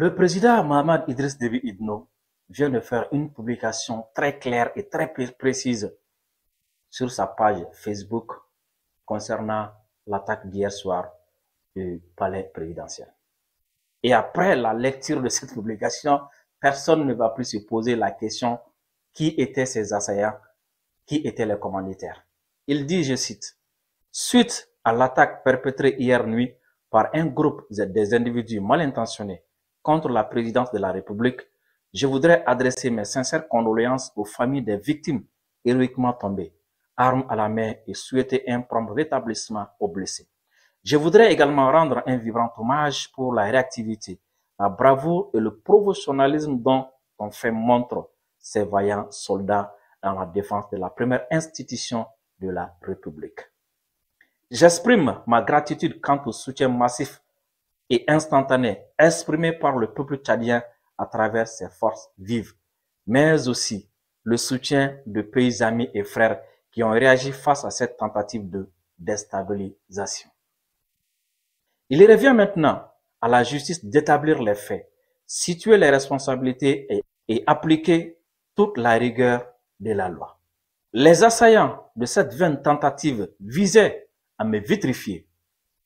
Le président Mohamed Idriss Déby Itno vient de faire une publication très claire et très précise sur sa page Facebook concernant l'attaque d'hier soir du palais présidentiel. Et après la lecture de cette publication, personne ne va plus se poser la question qui étaient ces assaillants, qui étaient les commanditaires. Il dit, je cite, « Suite à l'attaque perpétrée hier nuit par un groupe des individus mal intentionnés contre la présidence de la République, je voudrais adresser mes sincères condoléances aux familles des victimes héroïquement tombées, armes à la main, et souhaiter un prompt rétablissement aux blessés. Je voudrais également rendre un vibrant hommage pour la réactivité, la bravoure et le professionnalisme dont ont fait montre ces vaillants soldats dans la défense de la première institution de la République. J'exprime ma gratitude quant au soutien massif et instantané exprimé par le peuple tchadien à travers ses forces vives, mais aussi le soutien de pays amis et frères qui ont réagi face à cette tentative de déstabilisation. Il revient maintenant à la justice d'établir les faits, situer les responsabilités et appliquer toute la rigueur de la loi. Les assaillants de cette vaine tentative visaient à me vitrifier,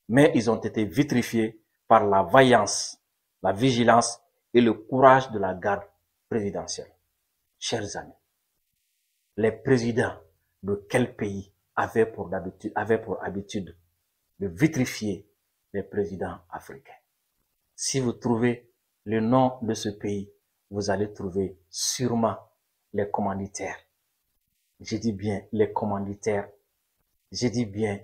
mais ils ont été vitrifiés par la vaillance, la vigilance et le courage de la garde présidentielle. Chers amis, les présidents de quel pays avaient pour habitude de vitrifier les présidents africains? Si vous trouvez le nom de ce pays, vous allez trouver sûrement les commanditaires. Je dis bien les commanditaires. Je dis bien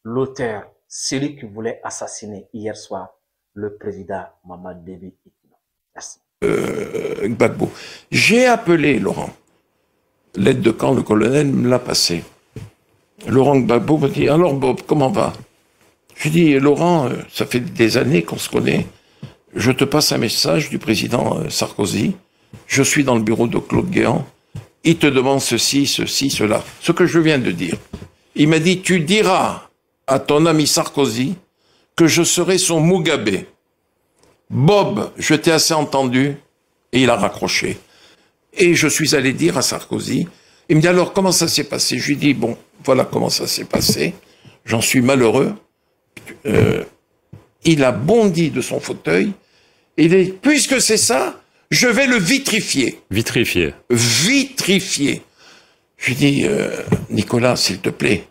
l'auteur, celui qui voulait assassiner hier soir le président Mohamed Déby Itno. Merci. Gbagbo. J'ai appelé Laurent. L'aide de camp, le colonel me l'a passé. Laurent Gbagbo me dit, alors Bob, comment va? Je dis, Laurent, ça fait des années qu'on se connaît. Je te passe un message du président Sarkozy. Je suis dans le bureau de Claude Guéant. Il te demande ceci, ceci, cela. Ce que je viens de dire. Il m'a dit, tu diras à ton ami Sarkozy que je serai son Mugabe. Bob, je t'ai assez entendu. Et il a raccroché. Et je suis allé dire à Sarkozy, il me dit, alors comment ça s'est passé? Je lui dis, bon, voilà comment ça s'est passé. J'en suis malheureux. Il a bondi de son fauteuil. Il dit, puisque c'est ça, je vais le vitrifier. Vitrifier. Vitrifier. Je lui dis, Nicolas, s'il te plaît,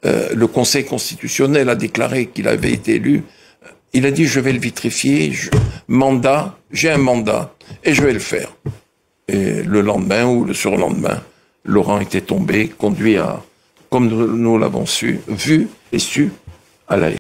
le Conseil constitutionnel a déclaré qu'il avait été élu. Il a dit, je vais le vitrifier, j'ai un mandat, et je vais le faire. Et le lendemain ou le surlendemain, Laurent était tombé, conduit à, comme nous l'avons vu et su, à la